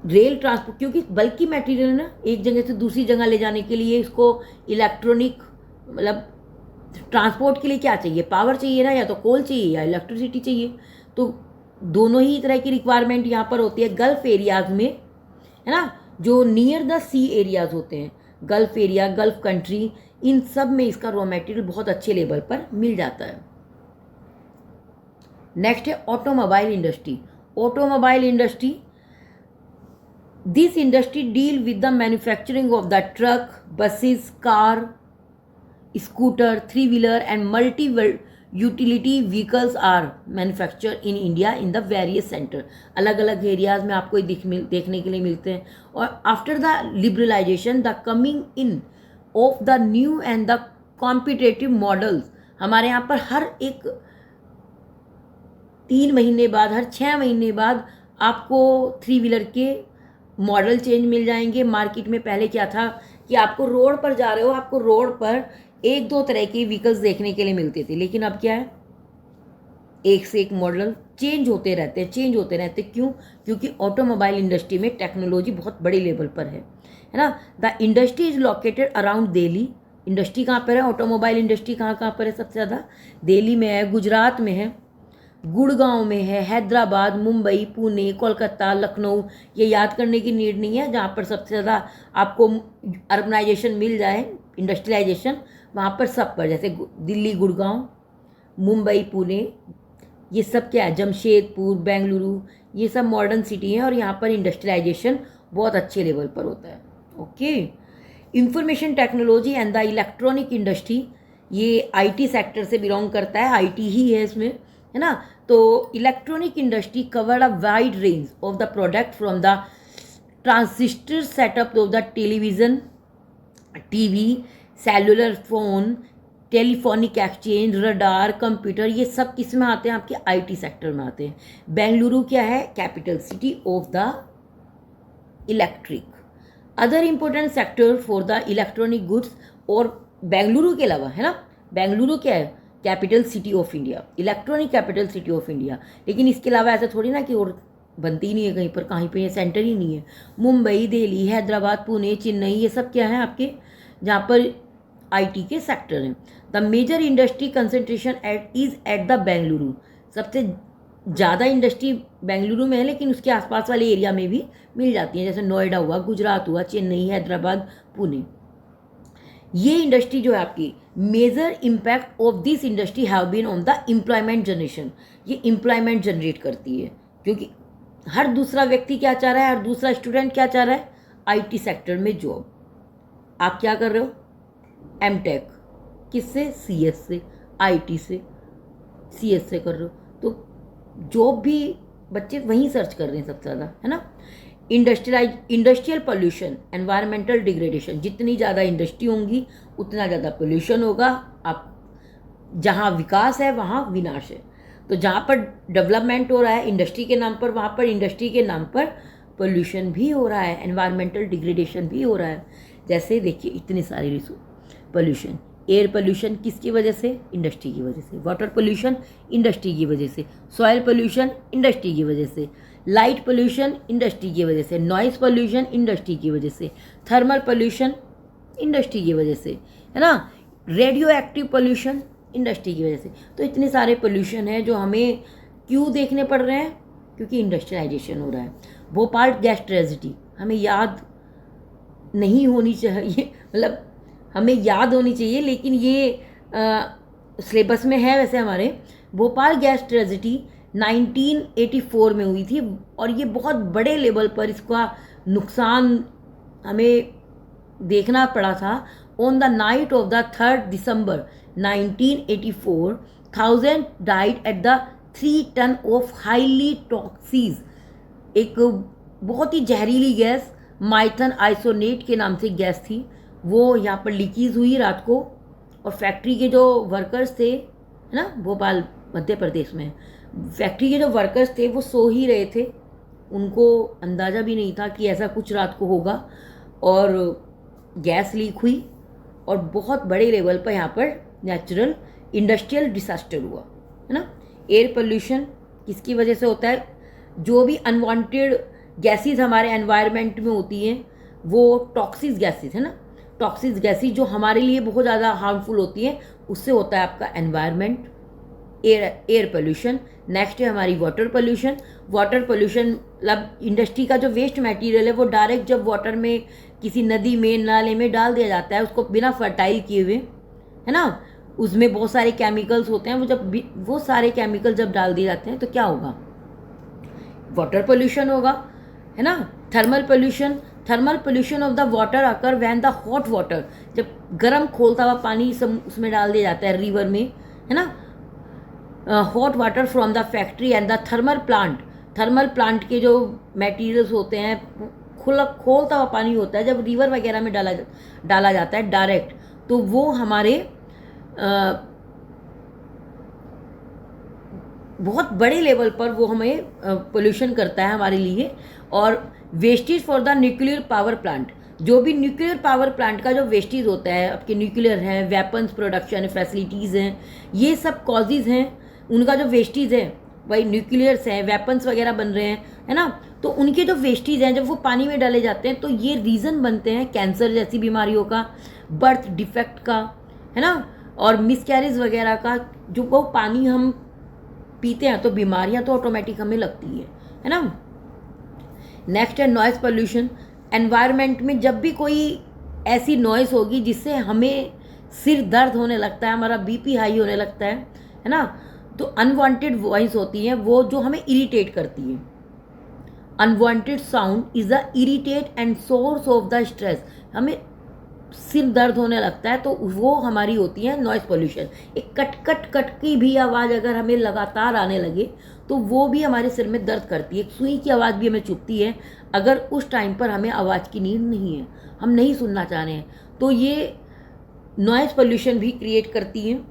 Rail transport क्योंकि बल्कि मटेरियल ना एक जगह से दूसरी जगह ले जाने के लिए इसको इलेक्ट्रॉनिक मतलब ट्रांसपोर्ट के लिए क्या चाहिए, पावर चाहिए ना, या तो कोल चाहिए या इलेक्ट्रिसिटी चाहिए। तो दोनों ही तरह की रिक्वायरमेंट यहाँ पर होती है। गल्फ एरियाज में है ना, जो नियर द सी एरियाज होते हैं, गल्फ एरिया, गल्फ कंट्री, इन सब में इसका रॉ मटेरियल बहुत अच्छे लेवल पर मिल जाता है। नेक्स्ट है automobile industry. Automobile industry, this industry deal with the manufacturing of the truck, buses, car, scooter, three wheeler and multi utility vehicles are manufacture in India in the various center. अलग अलग एरियाज में आपको देखने के लिए मिलते हैं। और after the liberalisation the coming in of the new and the competitive models, हमारे यहाँ पर हर एक 3 महीने बाद, हर 6 महीने बाद आपको 3-व्हीलर के मॉडल चेंज मिल जाएंगे। मार्केट में पहले क्या था कि आपको रोड पर जा रहे हो, आपको रोड पर 1-2 तरह के व्हीकल्स देखने के लिए मिलते थे, लेकिन अब क्या है, एक से एक मॉडल चेंज होते रहते हैं। क्यों? क्योंकि ऑटोमोबाइल इंडस्ट्री में टेक्नोलॉजी बहुत बड़े लेवल पर है ना। The industry is located around Delhi. Industry कहाँ पर है, ऑटोमोबाइल इंडस्ट्री कहाँ पर है सबसे ज़्यादा? दिल्ली में है, गुजरात में है, गुड़गांव में है, हैदराबाद, मुंबई, पुणे, कोलकाता, लखनऊ। ये याद करने की नीड नहीं है। जहाँ पर सबसे ज़्यादा आपको अर्बनाइजेशन मिल जाए, इंडस्ट्रियलाइजेशन, वहाँ पर सब पर, जैसे दिल्ली, गुड़गांव, मुंबई, पुणे, ये सब क्या है, जमशेदपुर, बेंगलुरु, ये सब मॉडर्न सिटी हैं और यहाँ पर इंडस्ट्रियलाइजेशन बहुत अच्छे लेवल पर होता है। Okay. Information technology and the electronic industry, ये आईटी सेक्टर से बिलोंग करता है, आईटी ही है इसमें, है ना। तो electronic industry cover a wide range of the product from the transistor setup of the television, TV, cellular phone, telephonic exchange, radar, computer, ये सब किस में आते हैं? आपके आईटी सेक्टर में आते हैं। बेंगलुरु क्या है? Capital city of the electric. Other important sector for the electronic goods, और बेंगलुरु के अलावा, है ना, बेंगलुरु क्या है, capital city of India, electronic capital city of India, लेकिन इसके अलावा ऐसा थोड़ी ना कि और बनती ही नहीं है कहीं पर, कहीं पर ये सेंटर ही नहीं है। मुंबई, दिल्ली, हैदराबाद, पुणे, चेन्नई, ये सब क्या है आपके, जहाँ पर आईटी के सेक्टर हैं। The major industry concentration is at the Bengaluru, सबसे ज़्यादा इंडस्ट्री बेंगलुरु में है, लेकिन उसके आसपास वाले एरिया में भी मिल जाती हैं, जैसे नोएडा हुआ, गुजरात हुआ, चेन्नई, हैदराबाद, पुणे। ये इंडस्ट्री जो है आपकी, major impact of this industry have been on the employment generation, ये एम्प्लॉयमेंट जनरेट करती है, क्योंकि हर दूसरा व्यक्ति क्या चाह रहा है, हर दूसरा स्टूडेंट क्या चाह रहा है, आईटी सेक्टर में जॉब। आप क्या कर रहे हो, एमटेक, किससे, सीएस से, आईटी से, सीएस से कर रहे हो, तो जॉब भी बच्चे वहीं सर्च कर रहे हैं सबसे ज़्यादा, है ना। इंडस्ट्रियल पोल्यूशन, एनवायरमेंटल डिग्रेडेशन, जितनी ज़्यादा इंडस्ट्री होंगी उतना ज़्यादा पोल्यूशन होगा। आप जहाँ विकास है वहाँ विनाश है, तो जहाँ पर डेवलपमेंट हो रहा है इंडस्ट्री के नाम पर, वहाँ पर इंडस्ट्री के नाम पर पोल्यूशन भी हो रहा है, एनवायरमेंटल डिग्रेडेशन भी हो रहा है। जैसे देखिए इतने सारे पोल्यूशन, एयर पोल्यूशन किसकी वजह से, इंडस्ट्री की वजह से, वाटर पोल्यूशन इंडस्ट्री की वजह से, सॉइल पोल्यूशन इंडस्ट्री की वजह से, लाइट पोल्यूशन इंडस्ट्री की वजह से, नॉइज़ पोल्यूशन इंडस्ट्री की वजह से, थर्मल पोल्यूशन इंडस्ट्री की वजह से, है ना, रेडियो एक्टिव पोल्यूशन इंडस्ट्री की वजह से। तो इतने सारे पोल्यूशन हैं जो हमें क्यों देखने पड़ रहे हैं, क्योंकि इंडस्ट्रियलाइजेशन हो रहा है। भोपाल गैस ट्रेजेडी हमें याद नहीं होनी चाहिए, मतलब हमें याद होनी चाहिए, लेकिन ये सिलेबस में है वैसे हमारे। भोपाल गैस ट्रेजेडी 1984 में हुई थी, और ये बहुत बड़े लेवल पर इसका नुकसान हमें देखना पड़ा था। On the night of the 3 December 1984, 1000 died at the 3 ton of highly toxic, एक बहुत ही जहरीली गैस माइथन आइसोनेट के नाम से गैस थी, वो यहाँ पर लीकेज हुई रात को। और फैक्ट्री के जो वर्कर्स थे, है ना, भोपाल मध्य प्रदेश में, फैक्ट्री के जो वर्कर्स थे वो सो ही रहे थे, उनको अंदाज़ा भी नहीं था कि ऐसा कुछ रात को होगा, और गैस लीक हुई और बहुत बड़े लेवल पर यहाँ पर नेचुरल इंडस्ट्रियल डिसास्टर हुआ, है ना। एयर पोल्यूशन किसकी वजह से होता है, जो भी अनवांटेड गैसेस हमारे एनवायरनमेंट में होती हैं वो टॉक्सिस गैसेस, है ना, टॉक्सिस गैसेस जो हमारे लिए बहुत ज़्यादा हार्मफुल होती हैं, उससे होता है आपका एनवायरनमेंट, एयर पोल्यूशन। नेक्स्ट है हमारी वाटर पोल्यूशन। वाटर पोल्यूशन मतलब इंडस्ट्री का जो वेस्ट मटेरियल है वो डायरेक्ट जब वाटर में किसी नदी में, नाले में डाल दिया जाता है, उसको बिना फर्टाइल किए हुए, है ना, उसमें बहुत सारे केमिकल्स होते हैं, वो सारे केमिकल जब डाल दिए जाते हैं तो क्या होगा, वाटर पोल्यूशन होगा, है ना। Thermal pollution, thermal pollution of the water occur when the hot water, जब गर्म खोलता हुआ पानी उसमें डाल दिया जाता है रिवर में, है ना। Hot water from the factory and the thermal plant, thermal plant के जो मटेरियल्स होते हैं, खोलता हुआ पानी होता है, जब रिवर वगैरह में डाला जाता है डायरेक्ट, तो वो हमारे बहुत बड़े लेवल पर वो हमें पोल्यूशन करता है हमारे लिए। और wastage for the nuclear power plant, जो भी न्यूक्लियर पावर प्लांट का जो वेस्टेज होता है, आपके न्यूक्लियर हैं, वेपन्स प्रोडक्शन फैसिलिटीज़ हैं, ये सब कॉजेज़ हैं, उनका जो वेस्टेज है, भाई न्यूक्लियर्स हैं, वेपन्स वगैरह बन रहे हैं, है ना, तो उनके जो वेस्टेज हैं जब वो पानी में डाले जाते हैं तो ये रीज़न बनते हैं कैंसर जैसी बीमारियों का, बर्थ डिफेक्ट का, है ना, और मिसकैरेज वगैरह का। जो वो पानी हम पीते हैं तो बीमारियां तो ऑटोमेटिक हमें लगती है ना। नेक्स्ट है नॉइज़ पोल्यूशन। एनवायरनमेंट में जब भी कोई ऐसी नॉइज़ होगी जिससे हमें सिर दर्द होने लगता है, हमारा बीपी हाई होने लगता है ना, तो अनवांटेड वॉइस होती है वो जो हमें इरिटेट करती है। Unwanted sound is the irritate and source of the stress, हमें सिर दर्द होने लगता है तो वो हमारी होती है नॉइज़ पोल्यूशन। एक कट कट कट की भी आवाज़ अगर हमें लगातार आने लगे तो वो भी हमारे सिर में दर्द करती है। एक सुई की आवाज़ भी हमें चुभती है अगर उस टाइम पर हमें आवाज़ की नींद नहीं है, हम नहीं सुनना चाह रहे हैं, तो ये नॉइज़ पोल्यूशन भी क्रिएट करती है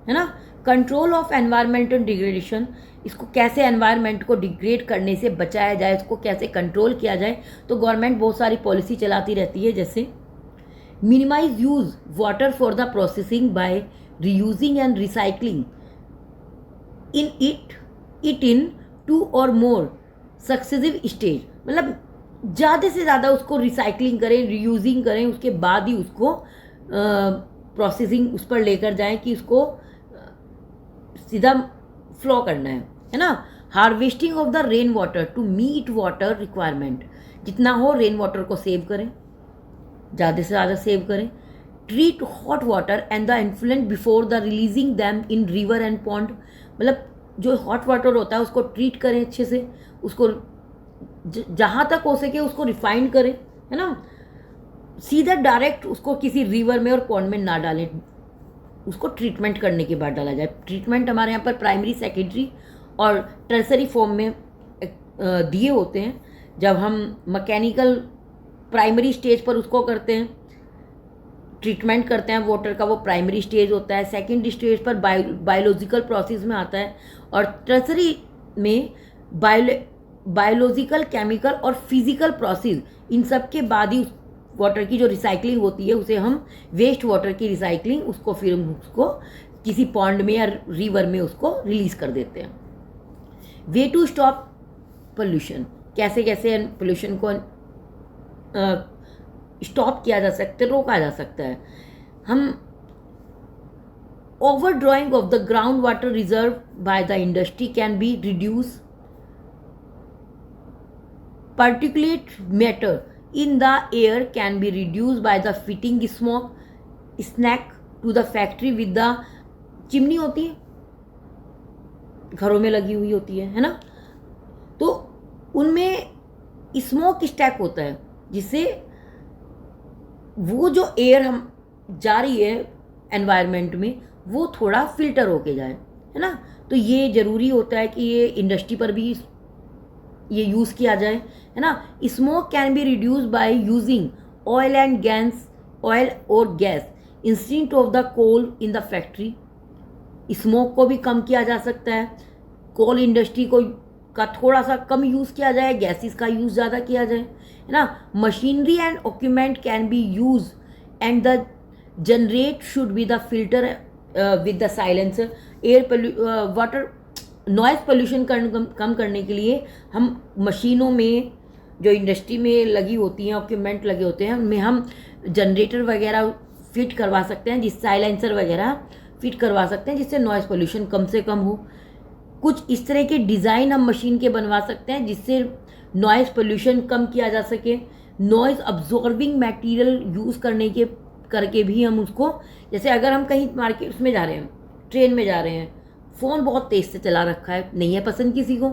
ना। कंट्रोल ऑफ एनवायरमेंटल डिग्रेडेशन, इसको कैसे एनवायरनमेंट को डिग्रेड करने से बचाया जाए, इसको कैसे कंट्रोल किया जाए। तो गवर्नमेंट बहुत सारी पॉलिसी चलाती रहती है, जैसे minimise use water for the processing by reusing and recycling it in 2 और मोर सक्सेसिव स्टेज। मतलब ज़्यादा से ज़्यादा उसको रिसाइकलिंग करें, रीयूजिंग करें, उसके बाद ही उसको प्रोसेसिंग उस पर लेकर जाएं कि उसको सीधा फ्लो करना है ना। Harvesting of the rain water to meet water requirement, जितना हो रेन वाटर को सेव करें, ज़्यादा से ज़्यादा सेव करें। Treat hot water and the influential before the releasing them in river and pond. मतलब जो हॉट वाटर होता है उसको ट्रीट करें अच्छे से, उसको जहाँ तक हो सके उसको रिफाइन करें, है ना। सीधा डायरेक्ट उसको किसी रिवर में और पॉन्ड में ना डालें, उसको ट्रीटमेंट करने के बाद डाला जाए। ट्रीटमेंट हमारे यहाँ पर प्राइमरी, सेकेंडरी और टर्सरी फॉर्म में दिए होते हैं। जब हम मैकेनिकल प्राइमरी स्टेज पर उसको करते हैं, ट्रीटमेंट करते हैं वाटर का, वो प्राइमरी स्टेज होता है। सेकेंड स्टेज पर बायोलॉजिकल प्रोसेस में आता है, और टर्सरी में बायोलॉजिकल, केमिकल और फिजिकल प्रोसेस, इन सब के बाद ही वाटर की जो रिसाइकलिंग होती है उसे हम वेस्ट वाटर की रिसाइकलिंग, उसको फिर हम उसको किसी पॉन्ड में या रिवर में उसको रिलीज कर देते हैं। वे टू स्टॉप पोल्यूशन, कैसे कैसे पोल्यूशन को स्टॉप किया जा सकता है, रोका जा सकता है। हम over drawing of the ground water reserve by the industry can be reduce particulate matter in the air can be reduced by the fitting smoke snack to the factory with the chimney होती है, घरों में लगी हुई होती है ना। तो उनमें स्मोक स्टैक होता है, जिससे वो जो एयर हम जा रही है एनवायरनमेंट में वो थोड़ा फिल्टर होके जाए, है ना। तो ये ज़रूरी होता है कि ये इंडस्ट्री पर भी ये यूज़ किया जाए, है ना। Smoke can be reduce by using oil and gas, oil और gas instead of the coal in the factory. Smoke को भी कम किया जा सकता है, कोल इंडस्ट्री को का थोड़ा सा कम यूज़ किया जाए, गैसेस का यूज़ ज़्यादा किया जाए, है ना। Machinery and equipment can be use and the generate should be the filter with the silencer. Air water noise pollution कम करने के लिए हम मशीनों में जो इंडस्ट्री में लगी होती हैं, इक्विपमेंट लगे होते हैं, उनमें हम जनरेटर वगैरह फिट करवा सकते हैं, जिस साइलेंसर वगैरह फिट करवा सकते हैं, जिससे नॉइज़ पोल्यूशन कम से कम हो। कुछ इस तरह के डिज़ाइन हम मशीन के बनवा सकते हैं जिससे नॉइज़ पोल्यूशन कम किया जा सके। नॉइज़ अब्जॉर्बिंग मटेरियल यूज़ करके भी हम उसको, जैसे अगर हम कहीं मार्केट उसमें जा रहे हैं, ट्रेन में जा रहे हैं, फ़ोन बहुत तेज़ से चला रखा है, नहीं है पसंद किसी को,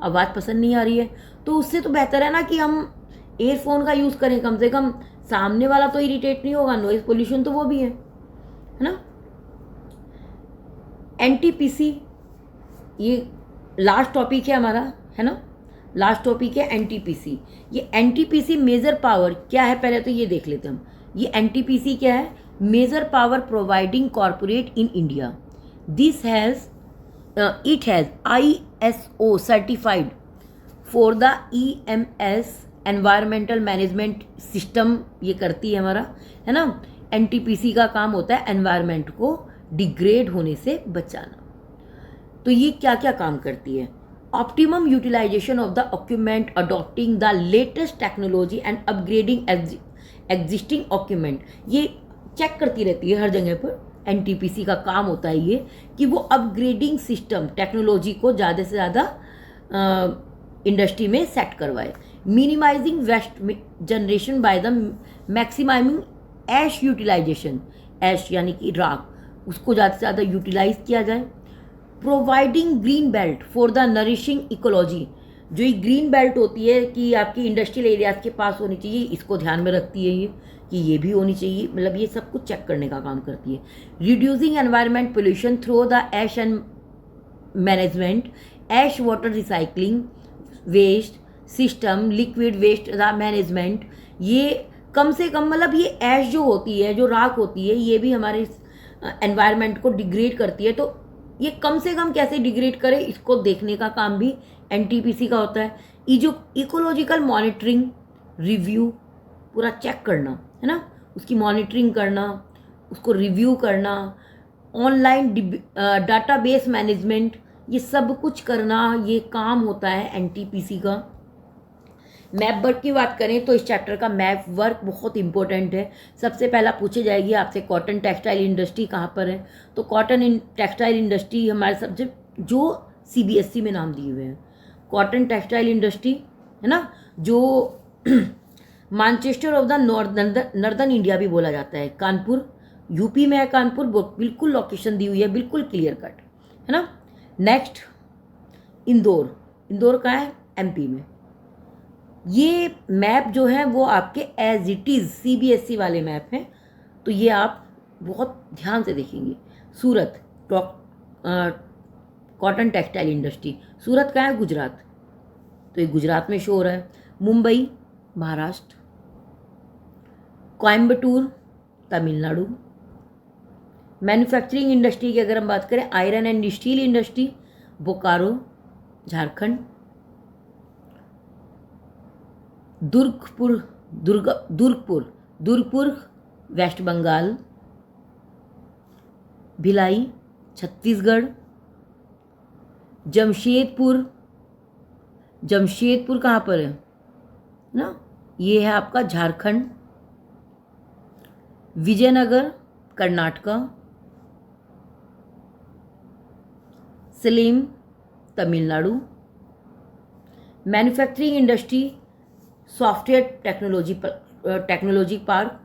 आवाज़ पसंद नहीं आ रही है, तो उससे तो बेहतर है ना कि हम एयरफोन का यूज़ करें, कम से कम सामने वाला तो इरिटेट नहीं होगा, नॉइज़ पोल्यूशन तो वो भी है ना। एनटीपीसी, ये लास्ट टॉपिक है हमारा, है ना। लास्ट टॉपिक है एनटीपीसी। ये एनटीपीसी मेजर पावर क्या है, पहले तो ये देख लेते हैं हम। ये एनटीपीसी क्या है? Major power providing corporate in India. This has it has ISO certified for the EMS environmental management system, ये करती है हमारा, है ना। NTPC का काम होता है एनवायरनमेंट को डिग्रेड होने से बचाना। तो ये क्या क्या काम करती है? Optimum utilisation of the equipment, adopting the latest technology and upgrading existing equipment. ये चेक करती रहती है हर जगह पर। एनटीपीसी का काम होता है ये कि वो अपग्रेडिंग सिस्टम, टेक्नोलॉजी को ज़्यादा से ज़्यादा इंडस्ट्री में सेट करवाए। Minimising waste generation by the maximising ash utilisation, ash यानी कि राख, उसको ज़्यादा से ज़्यादा यूटिलाइज किया जाए। Providing green belt for the nourishing ecology, जो ये ग्रीन बेल्ट होती है कि आपकी इंडस्ट्रियल एरियाज के पास होनी चाहिए, इसको ध्यान में रखती है ये कि ये भी होनी चाहिए, मतलब ये सब कुछ चेक करने का काम करती है। Reducing environment pollution through the ash and management, ash water recycling, waste system, liquid waste management. ये कम से कम, मतलब ये ऐश जो होती है, जो राख होती है, ये भी हमारे एनवायरनमेंट को डिग्रेड करती है। तो ये कम से कम कैसे डिग्रेड करे इसको देखने का काम भी एनटीपीसी का होता है। इकोलॉजिकल मॉनिटरिंग रिव्यू पूरा चेक करना है ना, उसकी मॉनिटरिंग करना, उसको रिव्यू करना, ऑनलाइन डाटाबेस मैनेजमेंट, ये सब कुछ करना, ये काम होता है एनटीपीसी का। मैप वर्क की बात करें तो इस चैप्टर का मैप वर्क बहुत इंपॉर्टेंट है। सबसे पहला पूछी जाएगी आपसे कॉटन टेक्सटाइल इंडस्ट्री कहाँ पर है, तो कॉटन टेक्सटाइल इंडस्ट्री हमारे सब्जेक्ट जो सीबीएसई में नाम दिए हुए हैं, कॉटन टेक्सटाइल इंडस्ट्री है ना, जो Manchester of the northern India भी बोला जाता है। कानपुर यूपी में है, कानपुर बिल्कुल लोकेशन दी हुई है, बिल्कुल क्लियर कट है ना। नेक्स्ट इंदौर का है एमपी में। ये मैप जो है वो आपके एज इट इज़ सीबीएसई वाले मैप हैं, तो ये आप बहुत ध्यान से देखेंगे। सूरत कॉटन टेक्सटाइल इंडस्ट्री, सूरत का है गुजरात, तो ये गुजरात में शो हो रहा है। मुंबई महाराष्ट्र, कोयम्बटूर तमिलनाडु। मैन्युफैक्चरिंग इंडस्ट्री की अगर हम बात करें, iron and steel industry Bokaro Jharkhand. Durgapur west Bengal. Bhilai Chhattisgarh. Jamshedpur कहाँ पर है ना, ये है आपका Jharkhand. Vijayanagar Karnataka. Salem Tamil Nadu. Manufacturing industry software technology park,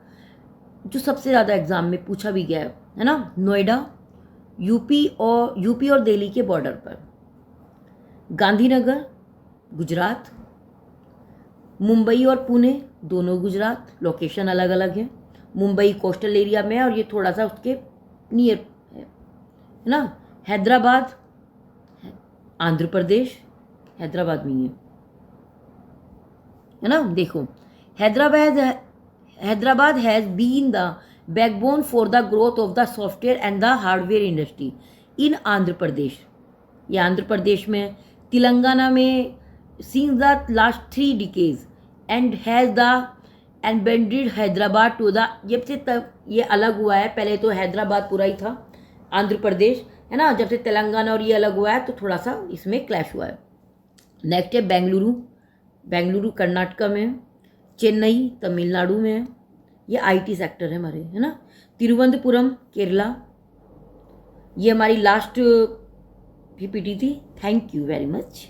जो सबसे ज़्यादा एग्जाम में पूछा भी गया है ना, नोएडा यूपी और दिल्ली के बॉर्डर पर। गांधीनगर गुजरात। मुंबई और पुणे दोनों गुजरात, लोकेशन अलग अलग है। मुंबई कोस्टल एरिया में है और ये थोड़ा सा उसके नियर है ना। हैदराबाद आंध्र प्रदेश, हैदराबाद में है ना। देखो Hyderabad has been the backbone for the growth of the software and the hardware industry in Andhra Pradesh. ये आंध्र प्रदेश में, तेलंगाना में since the last 3 decades and has the embedded Hyderabad to the, जब से तब ये अलग हुआ है, पहले तो हैदराबाद पूरा ही था आंध्र प्रदेश है ना, जब से तेलंगाना और ये अलग हुआ है तो थोड़ा सा इसमें क्लैश हुआ है। नेक्स्ट है बेंगलुरु कर्नाटका में। चेन्नई तमिलनाडु में है, ये आईटी सेक्टर है हमारे है ना। तिरुवनंतपुरम केरला। ये हमारी लास्ट पीपीटी थी। Thank you very much.